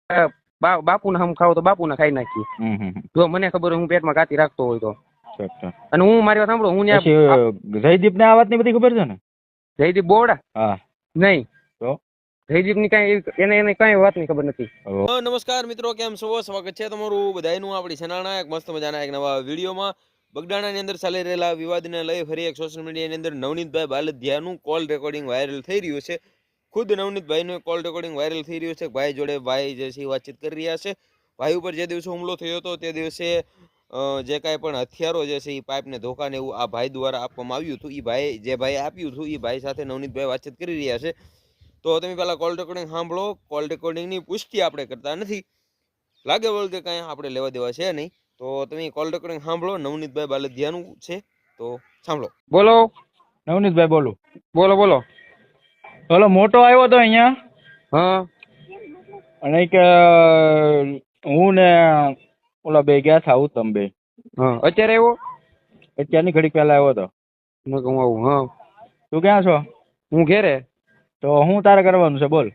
બાપુને હમ ખાવ તો બાપુને ખાઈ નાખી. જો મને ખબર હોય હું પેટમાં કાતી રાખતો હોય તો. અને હું મારી વાત સાંભળો, હું જયદીપ ને આ વાત ની બધી ખબર છે ને? જયદીપ બોવડા? હા. નહીં. તો જયદીપ ની કઈ એને કઈ વાત ની ખબર નથી. નમસ્કાર મિત્રો, કેમ છો? સ્વાગત છે તમારું બધાનું આપણી ચેનલના એક મસ્ત મજાના એક નવા વિડીયોમાં. બગડાણાની અંદર ચાલી રહેલા વિવાદને લઈ ફરી એક સોશિયલ મીડિયાની અંદર નવનીતભાઈ બાલદિયાનું કોલ રેકોર્ડિંગ વાયરલ થઈ રહ્યું છે. ખુદ નવનીતભાઈનું કોલ રેકોર્ડિંગ વાયરલ થઈ રહ્યું છે. ભાઈ જોડે ભાઈ જે છે વાતચીત કરી રહ્યા છે. ભાઈ ઉપર જે દિવસે હુમલો થયો હતો તે દિવસે જે કાંઈ પણ હથિયારો જે છે એ પાઇપને ધોકાને એવું આ ભાઈ દ્વારા આપવામાં આવ્યું હતું. એ ભાઈ જે ભાઈ આપ્યું હતું એ ભાઈ સાથે નવનીતભાઈ વાતચીત કરી રહ્યા છે. તો તમે પહેલા કોલ રેકોર્ડિંગ સાંભળો. કોલ રેકોર્ડિંગની પુષ્ટિ આપણે કરતા નથી, લાગે વળગે કે કાંઈ આપણે લેવા દેવા છે નહીં. તો તમે કોલ રેકોર્ડિંગ સાંભળો. નવનીતભાઈ બાલદિયાનું છે, તો સાંભળો. બોલો નવનીતભાઈ બોલું. બોલો. ઓલો મોટો આવ્યો હતો અહીંયા. હા. અને કે હું ને ઓલા બે ગયા હતા ઉત્તમ બે. હા. અત્યારે આવ્યો? અત્યારની ઘડી પહેલા આવ્યો હતો. હું આવું. હા. તું ક્યાં છો? હું ઘેરે. તો હું તારે કરવાનું છે બોલ.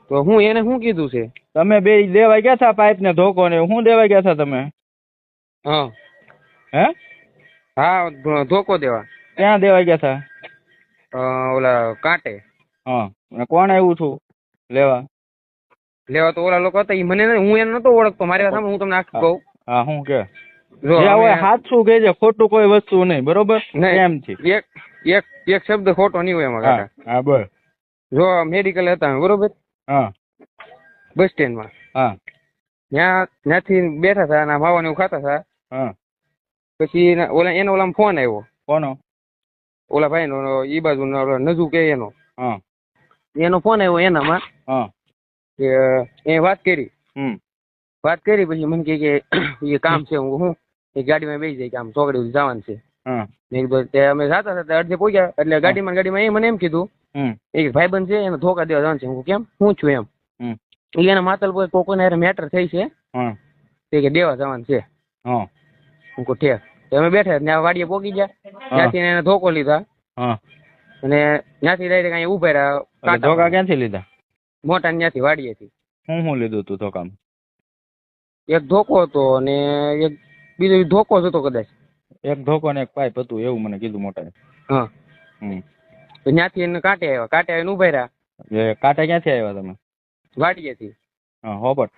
તો હું એને શું કીધું છે? તમે બે દેવા ગયા હતા પાઇપ ને ધોકો ને હું દેવા ગયા હતા તમે? હા. હે? હા, ધોકો દેવા. ક્યાં દેવા ગયા હતા? ઓલા કાંટે. હા. અને કોણ આવ્યું છું લેવા તો ઓલા લોકો હતા. મને હું એને નતો ઓળખતો. મારી વાત સાંભળ, હું તમને આખી કહું. હા. હું કે સાચું કે છે, ખોટું કોઈ વસ્તુ નહીં, બરોબર? એમ છે. એક શબ્દ ખોટો નહીં હોય એમાં કાકા. હા બોલ. જો મેડિકલ હતા બરોબર. હા. બસ સ્ટેન્ડમાં. હા. ત્યાંથી બેઠા હતા અને માવા ને એવું ખાતા હતા. હા. પછી ઓલામાં ફોન આવ્યો. કોનો? ઓલા ભાઈ નો, ઈ બાજુ નજુ કે એનો. હા. એનો ફોન આવ્યો એનામાં. હા. એ વાત કરી. પછી મને કે એ કામ છે. હું એ ગાડીમાં બેસી જાય કે આમ ચોકડી જવાનું છે. અમે જતા હતા અડધે પહોંચ્યા એટલે ગાડીમાં એ મને એમ કીધું એક ભાઈબંધ છે એને ધોકા દેવા જવાનું છે. હું કેમ, હું છું એમ. એના માતલ પર કોકોને મેટર થઈ છે કે દેવા જવાનું છે. હું કહું ઠેક. અમે બેઠા ત્યાં વાડીએ પોકી ગયા. ત્યાંથી એને ધોકો લીધા અને ત્યાંથી ડાયરેક્ટ અહીંયા ઉભા રહ્યા. ધોકા ક્યાંથી લીધા? મોટા ત્યાંથી વાડીએથી. હું લીધું તું ધોકામાં? એક ધોકો હતો અને એક બીજો ધોકો જ હતો કદાચ. એક ધોકો ને એક પાઇપ હતું એવું મને કીધું મોટા. હા. તો ત્યાંથી એને કાંટે આવીને ઉભા રહ્યા. કાંટે ક્યાંથી આવ્યા તમે? વાડીએથી. હા. હોબટ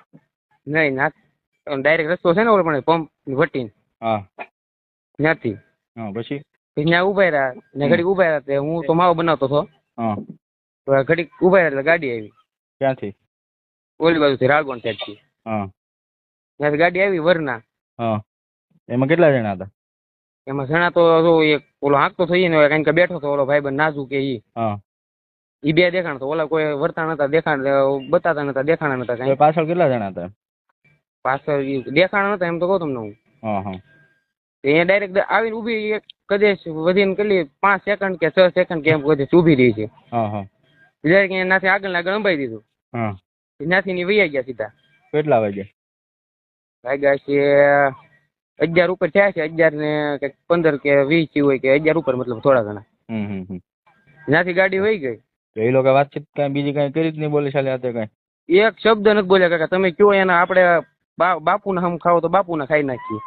નહીં, ડાયરેક્ટ રસ્તો છે ને ઓલો પણ પંપ વટીને. હા. ત્યાંથી. હા. પછી ત્યાં ઉભા રહ્યા ને ઘડીક ઉભા રહ્યા. હું તો માવો બનાવતો હતો. હા. તો ઘડીક ઉભા રહ્યા એટલે ગાડી આવી. ક્યાંથી? ઓલી બાજુથી રાળગોણ સાઈડથી. હા. ત્યાંથી ગાડી આવી વરના. હા. એમાં કેટલા જણા હતા? એમાં જણા તો એક ઓલો હાંકતો થઈ ને કારણ કે બેઠો હતો ઓલો ભાઈબંધ નાજુ કે ઈ. હા. ઈ બે દેખાણ તો ઓલા કોઈ વર્તા નતા દેખાણ, બતાતા નતા, દેખાણા નતા કઈ. પાછળ કેટલા જણા હતા? પાછળ દેખાણા નતા એમ તો કહું તમને હું. હા. હા. એ ડાયરેક્ટ આવીને ઉભી કદેશ વધીને કેટલી 5 સેકન્ડ કે 6 સેકન્ડ કેમ કદેશ ઉભી રહી છે. હા. હા. ડાયરેક્ટ એનાથી આગળ અંબાઈ દીધું. હા. ત્યાંથી ની વૈયા ગયા સીધા. કેટલા વાગ્યા છે? 11 ઉપર થયા છે. 11 ને 15 કે 20 હોય કે 11 ઉપર, મતલબ થોડા ઘણા. ત્યાંથી ગાડી વહી ગઈ. એ લોકો વાતચીત કઈ બીજી કઈ કરી જ નહીં બોલે ચાલે હાથે કઈ? એક શબ્દ નથી બોલ્યા કાકા. તમે કયો એના આપણે બાપુને હમ ખાવ તો બાપુને ખાઈ નાખીએ.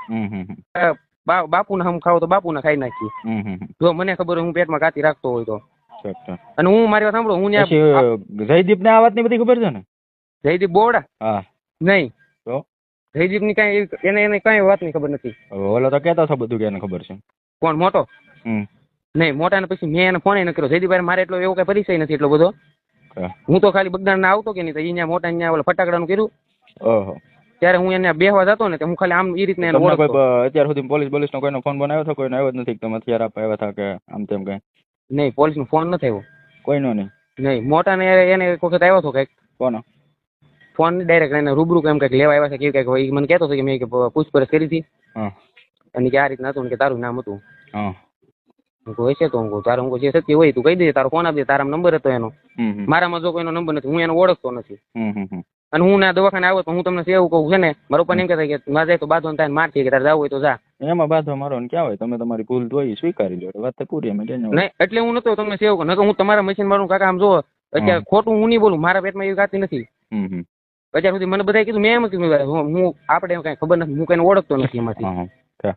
બાપુને હમ ખાવ તો બાપુને ખાઈ નાખીએ. જો મને ખબર હોય હું પેટમાં કાતી રાખતો હોય તો. અને હું મારી વાત સાંભળો, હું જયદીપ ને આ વાત ની બધી ખબર છે ને? જયદીપ બોવડા? હા. નહીં. તો જયદીપ ની કઈ એને કઈ વાત ની ખબર નથી. ઓલો તો કેતો હતો બધું કે એને ખબર છે. કોણ? મોટો? નહીં, મોટા ને પછી મેં એને ફોન ન કર્યો. જયદીપભાઈ મારે એટલો એવો કઈ પરિચય નથી એટલો બધો. હું તો ખાલી બગદાણ આવતો કે નહીં તો અહીંયા મોટા અહીંયા ઓલા ફટાકડાનું કર્યું. ઓહો. ત્યારે હું એને બેહવા જતો ને હું ખાલી આમ એ રીતના એને ઓળખતો. અત્યાર સુધી પોલીસ નો કોઈનો ફોન બનાવ્યો હતો? કોઈનો આવ્યો જ નથી? તમે અત્યારે આવ્યા હતા કે આમ તેમ કઈ? નહીં, પોલીસ નો ફોન નથી આવ્યો. કોઈનો નહીં? નહીં. મોટા ને એને એક વખત આવ્યો હતો કઈક. કોનો ફોન? ડાયરેક્ટ એને રૂબરૂ કેમ કઈક લેવા આવ્યા છે કે કઈક મને કહેતો હતો કે મેં પૂછપરછ કરી હતી. અને કે આ રીતના હતું કે તારું નામ હતું. હોય છે તો હું તારું જે સત્ય હોય તું કહી દે, તારો ફોન આપી દે. તારા નંબર હતો એનો. મારામાં જો કોઈનો નંબર નથી, હું એને ઓળખતો નથી. અને હું ના દવાખાને આવ્યો તો હું તમને એવું કહું છે ને, મારો પણ એમ કહેતા કે મારે જાય તો બાંધો થાય માર છે કે તારે જવું હોય તો જા. એમાં બાંધો મારો ને ક્યાં હોય? તમે તમારી ભૂલ જોઈ સ્વીકારી લો, વાત તો પૂરી. એમાં નહીં એટલે હું નતો તમને સેવ કહું, હું તમારા મશીન મારું કાકા આમ જો અત્યારે ખોટું હું નહીં બોલું. મારા પેટમાં એવી ગાતી નથી. અત્યાર સુધી મને બધાએ કીધું, મેં એમ કીધું હું આપણે કઈ ખબર નથી, હું કઈ ઓળખતો નથી એમાંથી. હા, હા.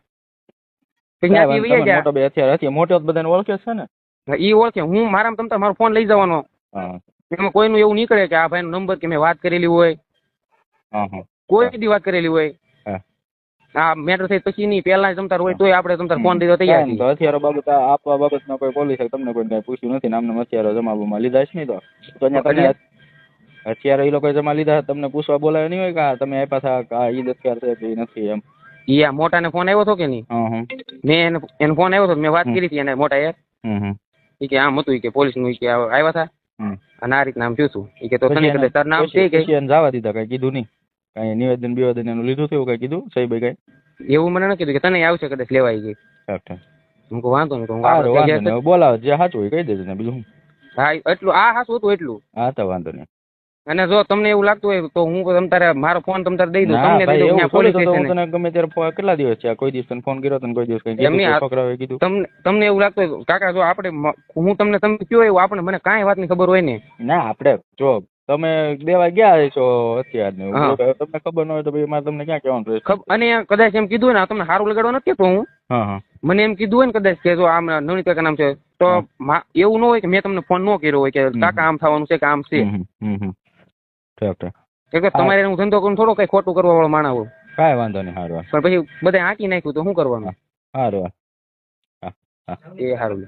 પછી ત્યાંથી વહી ગયા. મોટો બે હથિયાર હતી, મોટો બધાને ઓળખે છે ને. ઈ ઓળખે. હું મારામાં તમતા મારો ફોન લઈ જવાનો, હા, એમાં કોઈનું એવું નીકળે કે આ ભાઈનો નંબર કે મેં વાત કરેલી હોય, હા, હા. કોઈ દી વાત કરેલી હોય. હા. હા, મેટર થઈ પછી નહીં, પહેલા તમતાર હોય તોય આપણે તમતાર ફોન દીધો તૈયાર કાંઈ છીએ. નહીં, તો હથિયારો બાબત આપવા બાબતમાં કોઈ પોલીસે તમને કોઈ કાંઈ પૂછ્યું નથી, નામના હથિયારો જમાવવામાં લીધા છે નહીં, તો અહીંયા તમને હથિયારો એ લોકોએ જમા લીધા, તમને પૂછવા બોલાવ્યા નહીં હોય કે તમે આપ્યા હતા કે આ ઈ જ હથિયાર છે કે ઈ નથી એમ. ઈ આ મોટાને ફોન આવ્યો હતો કે નહીં? મેં એને ફોન આવ્યો હતો, મેં વાત કરી હતી એને મોટા એ. ઈ કે આમ હતું, ઈ કે પોલીસનું, ઈ કે આવ્યા હતા અને આ રીતના આમ થયું હતું. ઈ કે તો તને કદાચ તાર નામ છે કે જવા દીધા, કઈ કીધું નહીં, કઈ નિવેદન બિવેદન એનું લીધું થયું, કઈ કીધું સાહેબ કઈ એવું મને ન કીધું કે તને આવશે કદાચ લેવાઈ ગઈ. હું કહું વાંધો નહીં, બોલાવો જે સાચું હોય કહી દેજો ને, બીજું. હા એટલું આ સાચું હતું એટલું. હા તો વાંધો નહીં. અને જો તમને એવું લાગતું હોય તો હું તમતારે મારો ફોન તમતારે દઈ દઉં, ના તમને દઈ ભાઈ, દઉં. એવું પોલીસ થોડું તો હું સ્ટેશન તને ગમે ત્યારે કેટલા દિવસ છે, કોઈ દિવસ તને ફોન કર્યો તને કોઈ દિવસ કઈ કીધું એમની છોકરાઓએ કીધું? તમને એવું લાગતું હોય કાકા, જો આપણે હું તમને તમે કયો એવું આપણે મને કાંઈ વાતની ખબર હોય ને. ના આપણે જો તમે દેવા ગયા છો અત્યાર ને તમને ખબર ન હોય તો ભાઈ મારે તમને ક્યાં કહેવાનું રહેશે. અને કદાચ એમ કીધું હોય ને તમને સારું લગાડવા નથી કહેતો હું. મને એમ કીધું હોય ને કદાચ કે જો આમ નવનીત કાકા નામ છે, તો એવું ન હોય કે મેં તમને ફોન ન કર્યો હોય કે કાકા આમ થવાનું છે કે આમ છે. કે તમારે હું ધંધો કરું થોડો કઈ ખોટું કરવા વાળો માણસ હોય. કાંઈ વાંધો નહીં, સારું. પણ પછી બધા આંકી નાખ્યું તો શું કરવાનું? સારું. એ સારું.